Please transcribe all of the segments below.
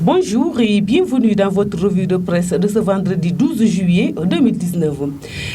Bonjour et bienvenue dans votre revue de presse de ce vendredi 12 juillet 2019.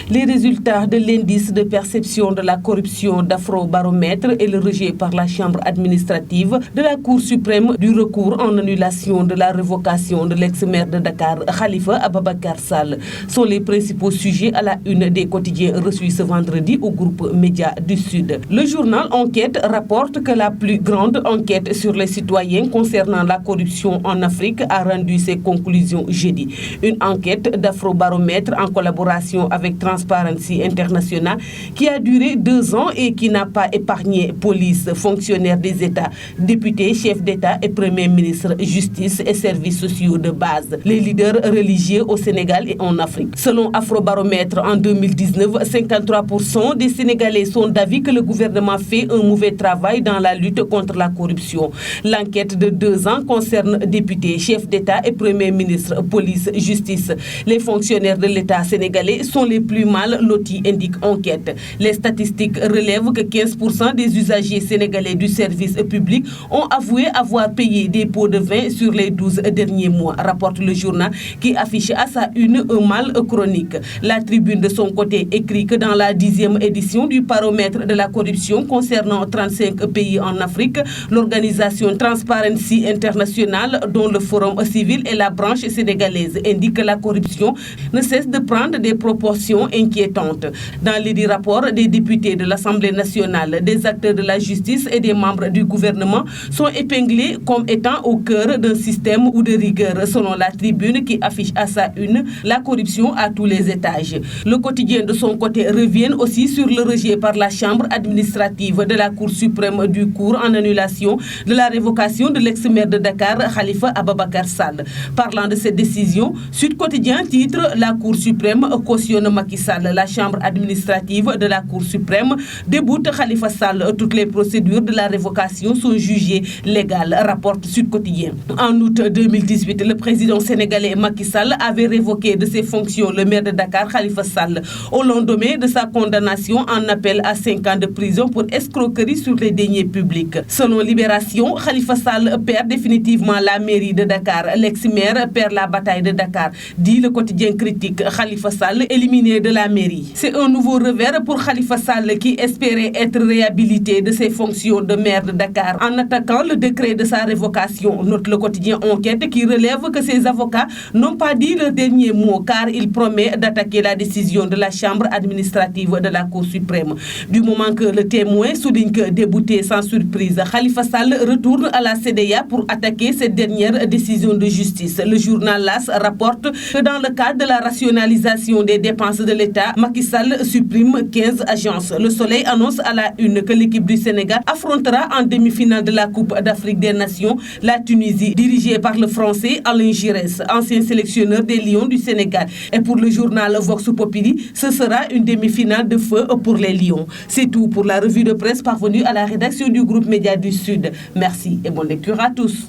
Les résultats de l'indice de perception de la corruption d'Afrobaromètre et le rejet par la Chambre administrative de la Cour suprême du recours en annulation de la révocation de l'ex-maire de Dakar, Khalifa Ababacar Sall, sont les principaux sujets à la une des quotidiens reçus ce vendredi au groupe Média du Sud. Le journal Enquête rapporte que la plus grande enquête sur les citoyens concernant la corruption en Afrique a rendu ses conclusions jeudi. Une enquête d'Afrobaromètre en collaboration avec Transparency International qui a duré 2 ans et qui n'a pas épargné police, fonctionnaires des États, députés, chefs d'État et premiers ministres, justice et services sociaux de base, les leaders religieux au Sénégal et en Afrique. Selon Afrobaromètre, en 2019, 53% des Sénégalais sont d'avis que le gouvernement fait un mauvais travail dans la lutte contre la corruption. L'enquête de 2 ans concerne députés, chefs d'État et premiers ministres, police, justice. Les fonctionnaires de l'État sénégalais sont les plus mal lotis, indique enquête. Les statistiques relèvent que 15% des usagers sénégalais du service public ont avoué avoir payé des pots de vin sur les 12 derniers mois, rapporte le journal qui affiche à sa une un mal chronique. La Tribune de son côté écrit que dans la 10e édition du baromètre de la corruption concernant 35 pays en Afrique, l'organisation Transparency International, dont le Forum civil et la branche sénégalaise indiquent que la corruption ne cesse de prendre des proportions inquiétantes. Dans les 10 rapports, des députés de l'Assemblée nationale, des acteurs de la justice et des membres du gouvernement sont épinglés comme étant au cœur d'un système ou de rigueur, selon la Tribune qui affiche à sa une la corruption à tous les étages. Le quotidien de son côté revient aussi sur le rejet par la Chambre administrative de la Cour suprême du cours en annulation de la révocation de l'ex-maire de Dakar, Khalifa Ababacar Sall. Parlant de cette décision, Sud Quotidien titre « La Cour suprême cautionne Macky Sall ». La Chambre administrative de la Cour suprême déboute Khalifa Sall. Toutes les procédures de la révocation sont jugées légales, rapporte Sud Quotidien. En août 2018, le président sénégalais Macky Sall avait révoqué de ses fonctions le maire de Dakar, Khalifa Sall, au lendemain de sa condamnation en appel à 5 ans de prison pour escroquerie sur les deniers publics. Selon Libération, Khalifa Sall perd définitivement la mairie de Dakar. L'ex-maire perd la bataille de Dakar, dit le quotidien critique. Khalifa Sall éliminé de la mairie. C'est un nouveau revers pour Khalifa Sall qui espérait être réhabilité de ses fonctions de maire de Dakar en attaquant le décret de sa révocation. Note le quotidien Enquête qui relève que ses avocats n'ont pas dit le dernier mot car il promet d'attaquer la décision de la Chambre administrative de la Cour suprême. Du moment que le Témoin souligne que débouté sans surprise, Khalifa Sall retourne à la CEDEA pour attaquer cette dernière décision de justice. Le journal LAS rapporte que dans le cadre de la rationalisation des dépenses de l'État, Macky Sall supprime 15 agences. Le Soleil annonce à la une que l'équipe du Sénégal affrontera en demi-finale de la Coupe d'Afrique des Nations la Tunisie, dirigée par le Français Alain Giresse, ancien sélectionneur des Lions du Sénégal. Et pour le journal Vox Populi, ce sera une demi-finale de feu pour les Lions. C'est tout pour la revue de presse parvenue à la rédaction du groupe Média du Sud. Merci et bonne lecture à tous.